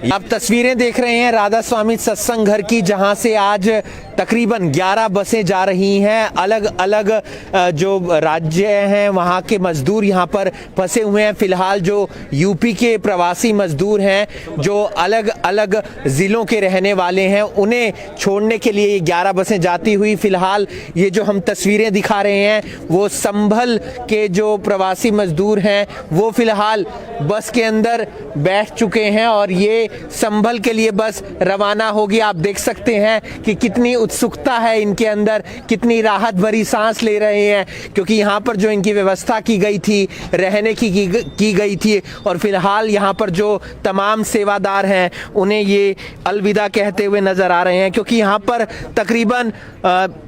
आप तस्वीरें देख रहे हैं राधा स्वामी सत्संग घर की, जहां से आज तकरीबन 11 बसें जा रही हैं। अलग अलग जो राज्य हैं वहां के मजदूर यहां पर फंसे हुए हैं। फिलहाल जो यूपी के प्रवासी मजदूर हैं, जो अलग अलग ज़िलों के रहने वाले हैं, उन्हें छोड़ने के लिए ये 11 बसें जाती हुई फिलहाल ये जो हम तस्वीरें दिखा रहे हैं वो संभल के जो प्रवासी मजदूर हैं वो फिलहाल बस के अंदर बैठ चुके हैं और ये संभल के लिए बस रवाना होगी। आप देख सकते हैं कि कितनी उत्सुकता है इनके अंदर, कितनी राहत भरी सांस ले रहे हैं, क्योंकि यहाँ पर जो इनकी व्यवस्था की गई थी, रहने की गई थी, और फिलहाल यहाँ पर जो तमाम सेवादार हैं उन्हें ये अलविदा कहते हुए नजर आ रहे हैं, क्योंकि यहाँ पर तकरीबन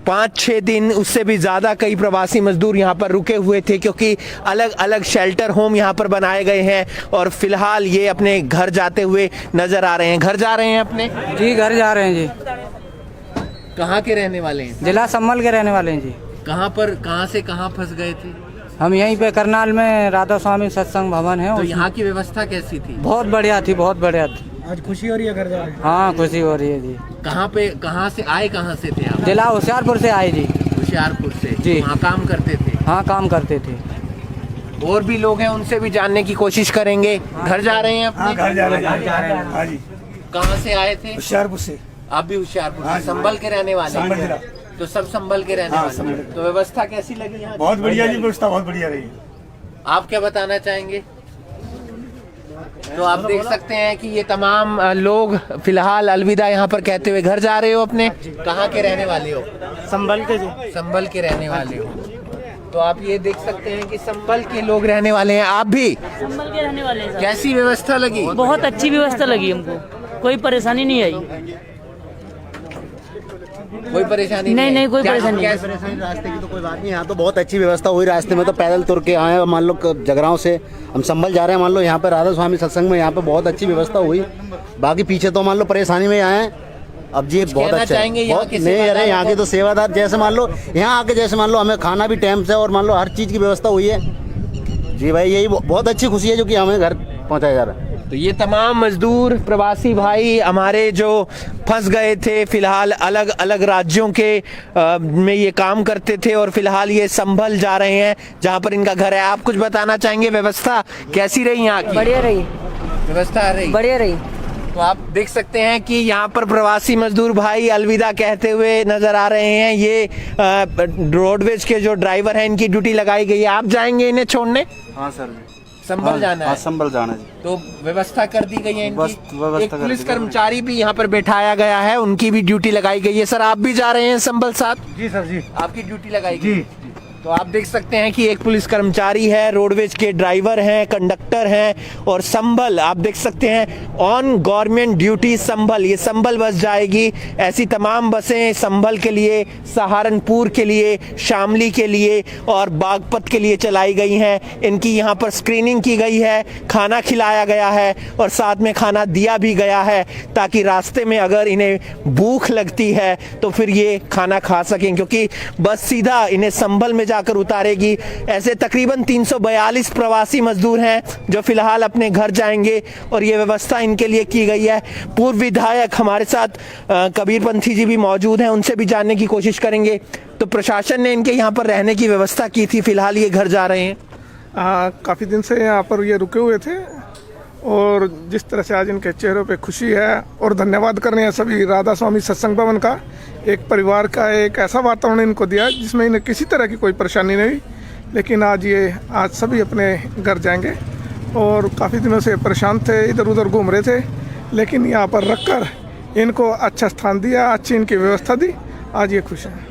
5-6 दिन उससे भी ज़्यादा कई प्रवासी मजदूर यहाँ पर रुके हुए थे, क्योंकि अलग अलग शेल्टर होम यहाँ पर बनाए गए हैं और फिलहाल ये अपने घर जाते हुए नजर आ रहे हैं। घर जा रहे हैं अपने? जी घर जा रहे हैं जी। कहाँ के रहने वाले हैं? जिला संभल के रहने वाले हैं जी। कहाँ से कहाँ फंस गए थे? हम यहीं पे करनाल में राधा स्वामी सत्संग भवन है। तो यहाँ की व्यवस्था कैसी थी? बहुत बढ़िया थी, बहुत बढ़िया थी। आज खुशी हो रही है घर जा रहे हैं? हाँ खुशी हो रही है जी। कहाँ से थे आप? जिला होशियारपुर से आए जी। होशियारपुर से जी। वहाँ काम करते थे? हाँ काम करते थे। और भी लोग हैं, उनसे भी जानने की कोशिश करेंगे। घर जा रहे हैं अपने? हाँ घर जा रहे हैं। हाँ जी। कहाँ से आए थे? होशियारपुर से। आप भी होशियारपुर से? संभल के रहने वाले हैं? तो सब संभल के रहने वाले हैं। तो व्यवस्था कैसी लगी यहाँ? बहुत बढ़िया जी, व्यवस्था बहुत बढ़िया रही। आप क्या बताना चाहेंगे? तो आप देख सकते हैं कि ये तमाम लोग फिलहाल अलविदा यहाँ पर कहते हुए घर जा रहे हो अपने। कहाँ के रहने वाले हो? संभल के जी। संभल के रहने वाले हो, तो आप ये देख सकते हैं कि संभल के लोग रहने वाले हैं। आप भी संभल के रहने वाले हैं। कैसी व्यवस्था लगी? बहुत अच्छी व्यवस्था लगी हमको, कोई परेशानी नहीं आई। कोई परेशानी नहीं कोई परेशानी नहीं। रास्ते की तो कोई बात नहीं, यहाँ तो बहुत अच्छी व्यवस्था हुई। रास्ते में तो पैदल तुर के आए, मान लो जगरांव से हम संभल जा रहे हैं, मान लो यहाँ पे राधा स्वामी सत्संग में यहाँ पे बहुत अच्छी व्यवस्था हुई। बाकी पीछे तो मान लो परेशानी में आए हैं। अब जी बहुत अच्छा है। नहीं अरे यहाँ के तो सेवादार, जैसे मान लो यहाँ आके जैसे मान लो हमें खाना भी टाइम से और मान लो हर चीज़ की व्यवस्था हुई है जी भाई। यही बहुत अच्छी खुशी है जो कि हमें घर पहुँचाया जा रहा है। तो ये तमाम मजदूर प्रवासी भाई हमारे जो फंस गए थे, फिलहाल अलग अलग राज्यों के में ये काम करते थे और फिलहाल ये संभल जा रहे हैं जहाँ पर इनका घर है। आप कुछ बताना चाहेंगे? व्यवस्था कैसी रही यहाँ की? बढ़िया रही। व्यवस्था रही बढ़िया रही। तो आप देख सकते हैं कि यहाँ पर प्रवासी मजदूर भाई अलविदा कहते हुए नजर आ रहे हैं। ये रोडवेज के जो ड्राइवर हैं इनकी ड्यूटी लगाई गई है। आप जाएंगे इन्हें छोड़ने? हाँ सर। संभल जाना है? संभल जाना है। तो व्यवस्था कर दी गई है इनकी। व्यवस्था एक पुलिस कर्मचारी भी यहाँ पर बैठाया गया है, उनकी भी ड्यूटी लगाई गई है। सर आप भी जा रहे हैं संभल साथ? जी सर जी। आपकी ड्यूटी लगाई गई? तो आप देख सकते हैं कि एक पुलिस कर्मचारी है, रोडवेज के ड्राइवर हैं, कंडक्टर हैं और संभल आप देख सकते हैं ऑन गवर्नमेंट ड्यूटी संभल। ये संभल बस जाएगी। ऐसी तमाम बसें संभल के लिए, सहारनपुर के लिए, शामली के लिए और बागपत के लिए चलाई गई हैं। इनकी यहाँ पर स्क्रीनिंग की गई है, खाना खिलाया गया है और साथ में खाना दिया भी गया है ताकि रास्ते में अगर इन्हें भूख लगती है तो फिर ये खाना खा सकें, क्योंकि बस सीधा इन्हें संभल में जाकर उतारेगी। ऐसे तकरीबन 342 प्रवासी मजदूर हैं जो फिलहाल अपने घर जाएंगे और ये व्यवस्था इनके लिए की गई है। पूर्व विधायक हमारे साथ कबीर पंथी जी भी मौजूद हैं, उनसे भी जानने की कोशिश करेंगे। तो प्रशासन ने इनके यहाँ पर रहने की व्यवस्था की थी, फिलहाल ये घर जा रहे हैं। काफ़ी दिन से यहाँ पर ये रुके हुए थे और जिस तरह से आज इनके चेहरों पे खुशी है और धन्यवाद करने हैं सभी राधा स्वामी सत्संग भवन का। एक परिवार का एक ऐसा वातावरण इनको दिया जिसमें इन्हें किसी तरह की कोई परेशानी नहीं, लेकिन आज सभी अपने घर जाएंगे और काफ़ी दिनों से परेशान थे, इधर उधर घूम रहे थे, लेकिन यहाँ पर रखकर इनको अच्छा स्थान दिया, अच्छी इनकी व्यवस्था दी, आज ये खुश हैं।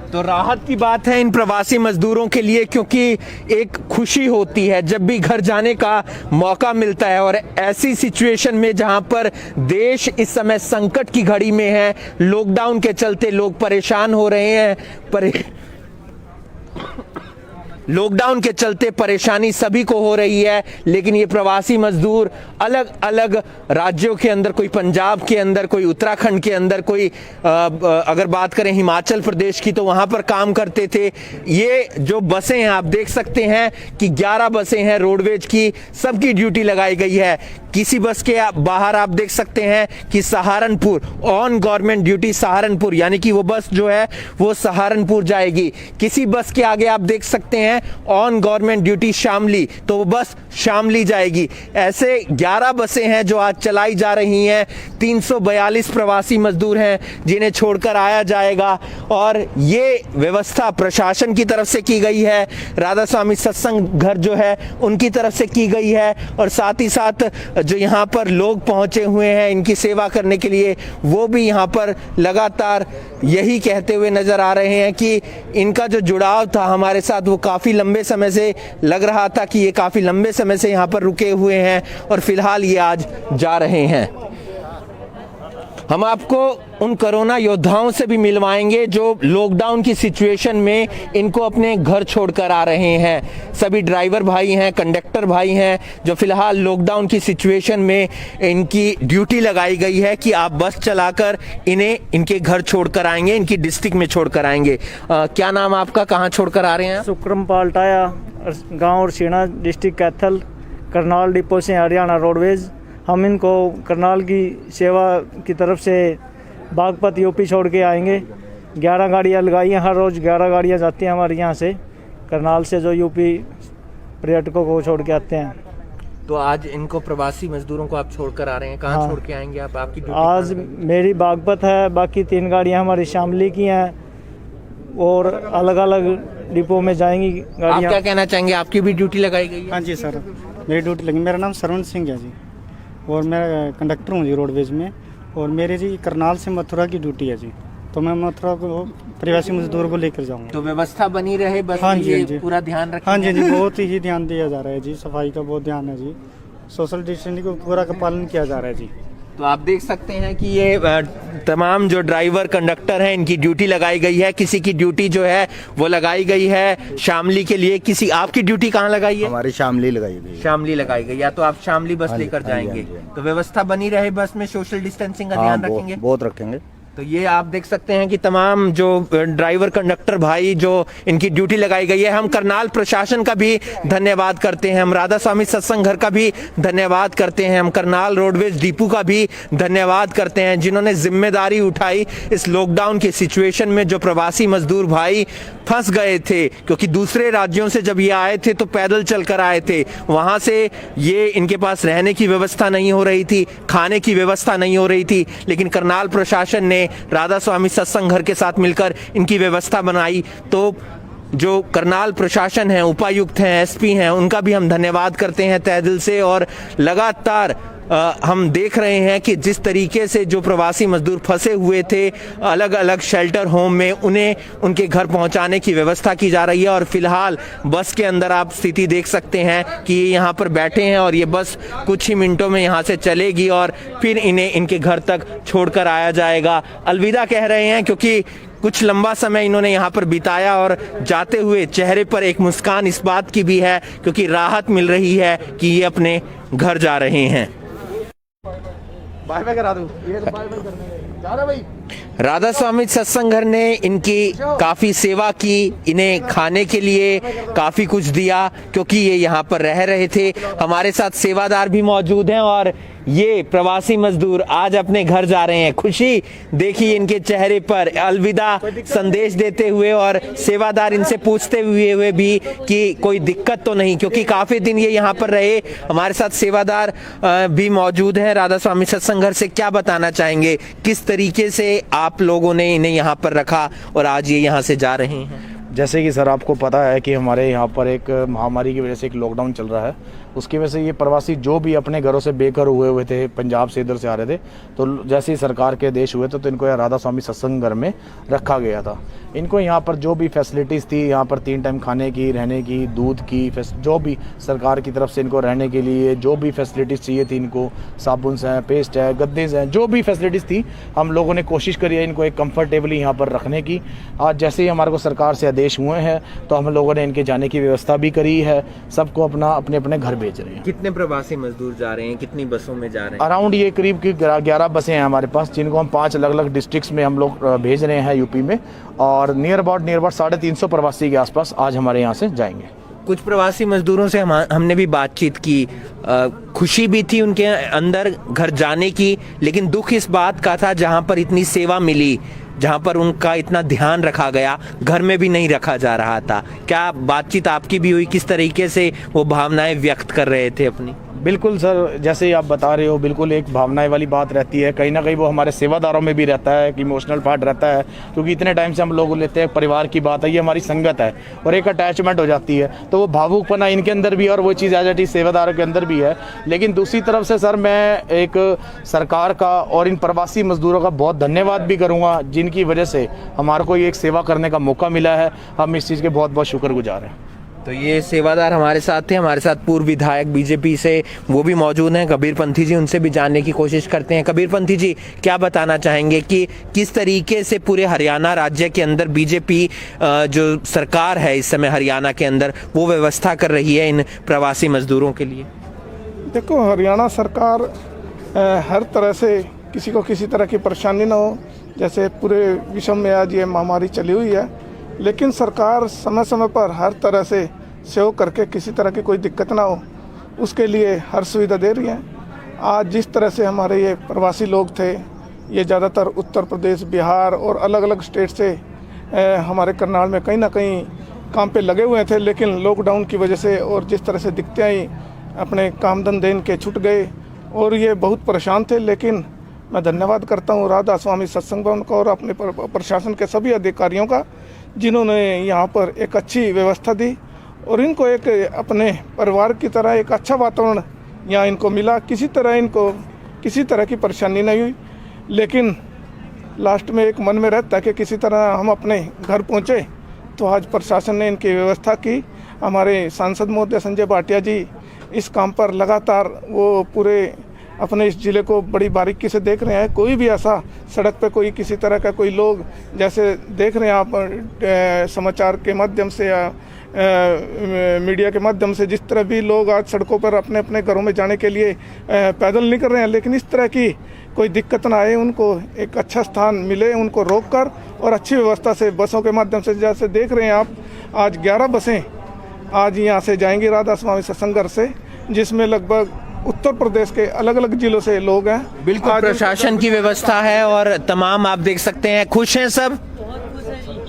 तो राहत की बात है इन प्रवासी मजदूरों के लिए, क्योंकि एक खुशी होती है जब भी घर जाने का मौका मिलता है और ऐसी सिचुएशन में जहां पर देश इस समय संकट की घड़ी में है, लॉकडाउन के चलते लोग परेशान हो रहे हैं। लॉकडाउन के चलते परेशानी सभी को हो रही है, लेकिन ये प्रवासी मजदूर अलग अलग राज्यों के अंदर, कोई पंजाब के अंदर, कोई उत्तराखंड के अंदर, कोई अगर बात करें हिमाचल प्रदेश की तो वहां पर काम करते थे। ये जो बसें हैं आप देख सकते हैं कि 11 बसें हैं रोडवेज की, सबकी ड्यूटी लगाई गई है। किसी बस के बाहर आप देख सकते हैं कि Saharanpur on government duty Saharanpur, यानी कि वो बस जो है वो सहारनपुर जाएगी। किसी बस के आगे आप देख सकते हैं ऑन गवर्नमेंट ड्यूटी शामली, तो वो बस शामली जाएगी। ऐसे 11 बसें हैं जो आज चलाई जा रही हैं। 342 प्रवासी मजदूर हैं जिन्हें छोड़कर आया जाएगा और ये व्यवस्था प्रशासन की तरफ से की गई है, राधा स्वामी सत्संग घर जो है उनकी तरफ से की गई है, और साथ ही साथ जो यहाँ पर लोग पहुंचे हुए हैं इनकी सेवा करने के लिए वो भी यहाँ पर लगातार यही कहते हुए नजर आ रहे हैं कि इनका जो जुड़ाव था हमारे साथ वो काफ़ी लंबे समय से लग रहा था कि ये काफ़ी लंबे समय से यहाँ पर रुके हुए हैं और फिलहाल ये आज जा रहे हैं। हम आपको उन कोरोना योद्धाओं से भी मिलवाएंगे जो लॉकडाउन की सिचुएशन में इनको अपने घर छोड़कर आ रहे हैं। सभी ड्राइवर भाई हैं, कंडक्टर भाई हैं जो फिलहाल लॉकडाउन की सिचुएशन में इनकी ड्यूटी लगाई गई है कि आप बस चलाकर इन्हें इनके घर छोड़कर आएंगे, इनकी डिस्ट्रिक्ट में छोड़कर आएंगे। क्या नाम आपका, कहाँ छोड़कर आ रहे हैं? सुक्रम पाल्टाया, गांव और सीना, डिस्ट्रिक्ट कैथल, करनाल डिपो से हरियाणा रोडवेज। हम इनको करनाल की सेवा की तरफ से बागपत यूपी छोड़ के आएंगे। 11 गाड़ियाँ लगाई हैं, हर रोज़ 11 गाड़ियाँ जाती हैं हमारे यहाँ से, करनाल से जो यूपी पर्यटकों को छोड़ के आते हैं। तो आज इनको प्रवासी मजदूरों को आप छोड़कर आ रहे हैं, कहाँ छोड़ के आएंगे आप? आपकी ड्यूटी आज मेरी बागपत है, बाकी 3 गाड़ियाँ हमारी शामली की हैं और अलग अलग डिपो में जाएंगी गाड़ियाँ। आप क्या कहना चाहेंगे, आपकी भी ड्यूटी लगाई गई है? हाँ जी सर, मेरी ड्यूटी लगी। मेरा नाम सरवण सिंह है जी और मैं कंडक्टर हूँ जी रोडवेज में, और मेरे जी करनाल से मथुरा की ड्यूटी है जी, तो मैं मथुरा को प्रवासी मजदूर को लेकर जाऊँगा। तो व्यवस्था बनी रहे बस? हाँ जी, हाँ जी, पूरा ध्यान रखें? हाँ जी जी, बहुत ही ध्यान दिया जा रहा है जी, सफाई का बहुत ध्यान है जी, सोशल डिस्टेंसिंग को पूरा का पालन किया जा रहा है जी। तो आप देख सकते हैं कि ये तमाम जो ड्राइवर कंडक्टर हैं इनकी ड्यूटी लगाई गई है। किसी की ड्यूटी जो है वो लगाई गई है शामली के लिए। किसी, आपकी ड्यूटी कहाँ लगाई है? हमारी शामली लगाई गई। शामली लगाई गई, या तो आप शामली बस लेकर जाएंगे। तो व्यवस्था बनी रहे बस में, सोशल डिस्टेंसिंग का ध्यान रखेंगे? बहुत रखेंगे। तो ये आप देख सकते हैं कि तमाम जो ड्राइवर कंडक्टर भाई जो इनकी ड्यूटी लगाई गई है, हम करनाल प्रशासन का भी धन्यवाद करते हैं, हम राधा स्वामी सत्संग घर का भी धन्यवाद करते हैं, हम करनाल रोडवेज डिपो का भी धन्यवाद करते हैं जिन्होंने जिम्मेदारी उठाई इस लॉकडाउन की सिचुएशन में। जो प्रवासी मजदूर भाई फंस गए थे क्योंकि दूसरे राज्यों से जब ये आए थे तो पैदल चलकर आए थे, वहां से ये इनके पास रहने की व्यवस्था नहीं हो रही थी, खाने की व्यवस्था नहीं हो रही थी, लेकिन करनाल प्रशासन ने राधा स्वामी सत्संग घर के साथ मिलकर इनकी व्यवस्था बनाई। तो जो करनाल प्रशासन है, उपायुक्त हैं, एसपी हैं, उनका भी हम धन्यवाद करते हैं तहे दिल से। और लगातार हम देख रहे हैं कि जिस तरीके से जो प्रवासी मजदूर फंसे हुए थे अलग अलग शेल्टर होम में, उन्हें उनके घर पहुंचाने की व्यवस्था की जा रही है। और फिलहाल बस के अंदर आप स्थिति देख सकते हैं कि ये यहाँ पर बैठे हैं और ये बस कुछ ही मिनटों में यहाँ से चलेगी और फिर इन्हें इनके घर तक छोड़कर आया जाएगा। अलविदा कह रहे हैं क्योंकि कुछ लंबा समय इन्होंने यहाँ पर बिताया और जाते हुए चेहरे पर एक मुस्कान इस बात की भी है क्योंकि राहत मिल रही है कि ये अपने घर जा रहे हैं। बाय बाय करा दूं, ये तो बाय बाय करने जा रहा भाई। राधा स्वामी सत्संग घर ने इनकी काफ़ी सेवा की, इन्हें खाने के लिए काफ़ी कुछ दिया क्योंकि ये यहाँ पर रह रहे थे। हमारे साथ सेवादार भी मौजूद हैं और ये प्रवासी मजदूर आज अपने घर जा रहे हैं। खुशी देखिए इनके चेहरे पर, अलविदा संदेश देते हुए, और सेवादार इनसे पूछते हुए भी कि कोई दिक्कत तो नहीं, क्योंकि काफ़ी दिन ये यहाँ पर रहे। हमारे साथ सेवादार भी मौजूद हैं राधा स्वामी सत्संग घर से। क्या बताना चाहेंगे, किस तरीके से आप लोगों ने इन्हें यहाँ पर रखा और आज ये यहाँ से जा रहे हैं? जैसे कि सर आपको पता है कि हमारे यहाँ पर एक महामारी की वजह से एक लॉकडाउन चल रहा है, उसकी वजह से ये प्रवासी जो भी अपने घरों से बेघर हुए थे, पंजाब से इधर से आ रहे थे, तो जैसे ही सरकार के आदेश हुए थे तो इनको राधा स्वामी सत्संग घर में रखा गया था। इनको यहाँ पर जो भी फैसिलिटीज़ थी, यहाँ पर 3 टाइम खाने की, रहने की, दूध की, जो भी सरकार की तरफ से इनको रहने के लिए जो भी फैसिलिटीज़ चाहिए थी, इनको साबुन है, पेस्ट है, गद्दे हैं, जो भी फैसिलिटीज़ थी, हम लोगों ने कोशिश करी है इनको एक कंफर्टेबली यहाँ पर रखने की। आज जैसे ही हमारे को सरकार से आदेश हुए हैं तो हम लोगों ने इनके जाने की व्यवस्था भी करी है, सबको अपने अपने घर भेज रहे हैं। कितने प्रवासी मजदूर जा रहे हैं, कितनी बसों में जा रहे हैं? अराउंड ये करीब की 11 बसें हैं हमारे पास, जिनको हम 5 अलग अलग डिस्ट्रिक्ट्स में हम लोग भेज रहे हैं यूपी में, और नियर अबाउट 350 प्रवासी के आसपास आज हमारे यहाँ से जाएंगे। कुछ प्रवासी मजदूरों से हमने भी बातचीत की, खुशी भी थी उनके अंदर घर जाने की, लेकिन दुख इस बात का था जहां पर इतनी सेवा मिली, जहां पर उनका इतना ध्यान रखा गया, घर में भी नहीं रखा जा रहा था। क्या बातचीत आपकी भी हुई? किस तरीके से वो भावनाएं व्यक्त कर रहे थे अपनी? बिल्कुल सर, जैसे ही आप बता रहे हो, बिल्कुल एक भावनाएं वाली बात रहती है। कहीं ना कहीं वो हमारे सेवादारों में भी रहता है, एक इमोशनल पार्ट रहता है, क्योंकि इतने टाइम से हम लोग लेते हैं, परिवार की बात है, ये हमारी संगत है और एक अटैचमेंट हो जाती है। तो वो भावुकपना इनके अंदर भी है और वो चीज़ आ जाती है सेवादारों के अंदर भी है। लेकिन दूसरी तरफ से सर, मैं एक सरकार का और इन प्रवासी मजदूरों का बहुत धन्यवाद भी करूँगा, जिनकी वजह से हमारे को ये एक सेवा करने का मौका मिला है। हम इस चीज़ के बहुत बहुत शुक्रगुजार हैं। तो ये सेवादार हमारे साथ थे, हमारे साथ पूर्व विधायक बीजेपी से वो भी मौजूद हैं, कबीर पंथी जी, उनसे भी जानने की कोशिश करते हैं। कबीर पंथी जी, क्या बताना चाहेंगे कि किस तरीके से पूरे हरियाणा राज्य के अंदर बीजेपी जो सरकार है इस समय हरियाणा के अंदर, वो व्यवस्था कर रही है इन प्रवासी मजदूरों के लिए? देखो, हरियाणा सरकार हर तरह से किसी को किसी तरह की परेशानी ना हो, जैसे पूरे विश्व में आज ये महामारी चली हुई है, लेकिन सरकार समय समय पर हर तरह से सहयोग करके किसी तरह की कोई दिक्कत ना हो, उसके लिए हर सुविधा दे रही है। आज जिस तरह से हमारे ये प्रवासी लोग थे, ये ज़्यादातर उत्तर प्रदेश, बिहार और अलग अलग स्टेट से हमारे करनाल में कहीं ना कहीं काम पे लगे हुए थे, लेकिन लॉकडाउन की वजह से और जिस तरह से दिखते ही अपने काम धंधे इनके छूट गए और ये बहुत परेशान थे। लेकिन मैं धन्यवाद करता हूँ राधा स्वामी सत्संग भवन का और अपने प्रशासन के सभी अधिकारियों का, जिन्होंने यहाँ पर एक अच्छी व्यवस्था दी और इनको एक अपने परिवार की तरह एक अच्छा वातावरण यहाँ इनको मिला। किसी तरह इनको किसी तरह की परेशानी नहीं हुई, लेकिन लास्ट में एक मन में रहता है कि किसी तरह हम अपने घर पहुँचे। तो आज प्रशासन ने इनकी व्यवस्था की। हमारे सांसद महोदय संजय भाटिया जी इस काम पर लगातार वो पूरे अपने इस ज़िले को बड़ी बारीकी से देख रहे हैं। कोई भी ऐसा सड़क पे कोई किसी तरह का कोई लोग, जैसे देख रहे हैं आप समाचार के माध्यम से या मीडिया के माध्यम से, जिस तरह भी लोग आज सड़कों पर अपने अपने घरों में जाने के लिए पैदल निकल रहे हैं, लेकिन इस तरह की कोई दिक्कत ना आए, उनको एक अच्छा स्थान मिले, उनको रोककर और अच्छी व्यवस्था से बसों के माध्यम से, जैसे देख रहे हैं आप, आज 11 बसें आज यहाँ से जाएंगी राधा स्वामी सत्संग घर से, जिसमें लगभग उत्तर प्रदेश के अलग अलग जिलों से लोग हैं। बिल्कुल प्रशासन की व्यवस्था है और तमाम आप देख सकते हैं, खुश हैं सब।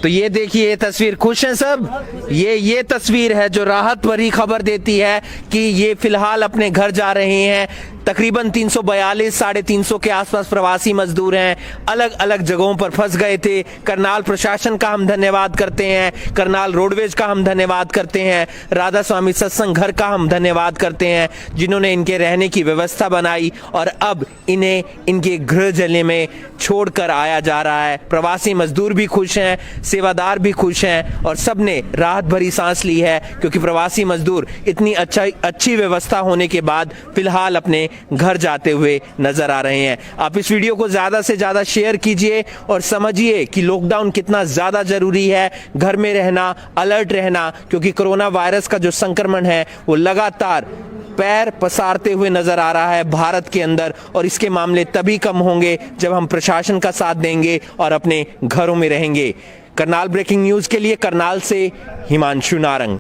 तो ये देखिए ये तस्वीर, खुश हैं सब। ये तस्वीर है जो राहत भरी खबर देती है कि ये फिलहाल अपने घर जा रहे हैं। तकरीबन 342 350 के आसपास प्रवासी मजदूर हैं, अलग अलग जगहों पर फंस गए थे। करनाल प्रशासन का हम धन्यवाद करते हैं, करनाल रोडवेज का हम धन्यवाद करते हैं, राधा स्वामी सत्संग घर का हम धन्यवाद करते हैं, जिन्होंने इनके रहने की व्यवस्था बनाई और अब इन्हें इनके गृह जिले में छोड़कर आया जा रहा है। प्रवासी मजदूर भी खुश हैं, सेवादार भी खुश हैं और सबने राहत भरी सांस ली है, क्योंकि प्रवासी मजदूर इतनी अच्छी व्यवस्था होने के बाद फिलहाल अपने घर जाते हुए नजर आ रहे हैं। आप इस वीडियो को ज्यादा से ज्यादा शेयर कीजिए और समझिए कि लॉकडाउन कितना ज्यादा जरूरी है, घर में रहना, अलर्ट रहना, क्योंकि कोरोना वायरस का जो संक्रमण है वो लगातार पैर पसारते हुए नजर आ रहा है भारत के अंदर, और इसके मामले तभी कम होंगे जब हम प्रशासन का साथ देंगे और अपने घरों में रहेंगे। करनाल ब्रेकिंग न्यूज के लिए करनाल से हिमांशु नारंग।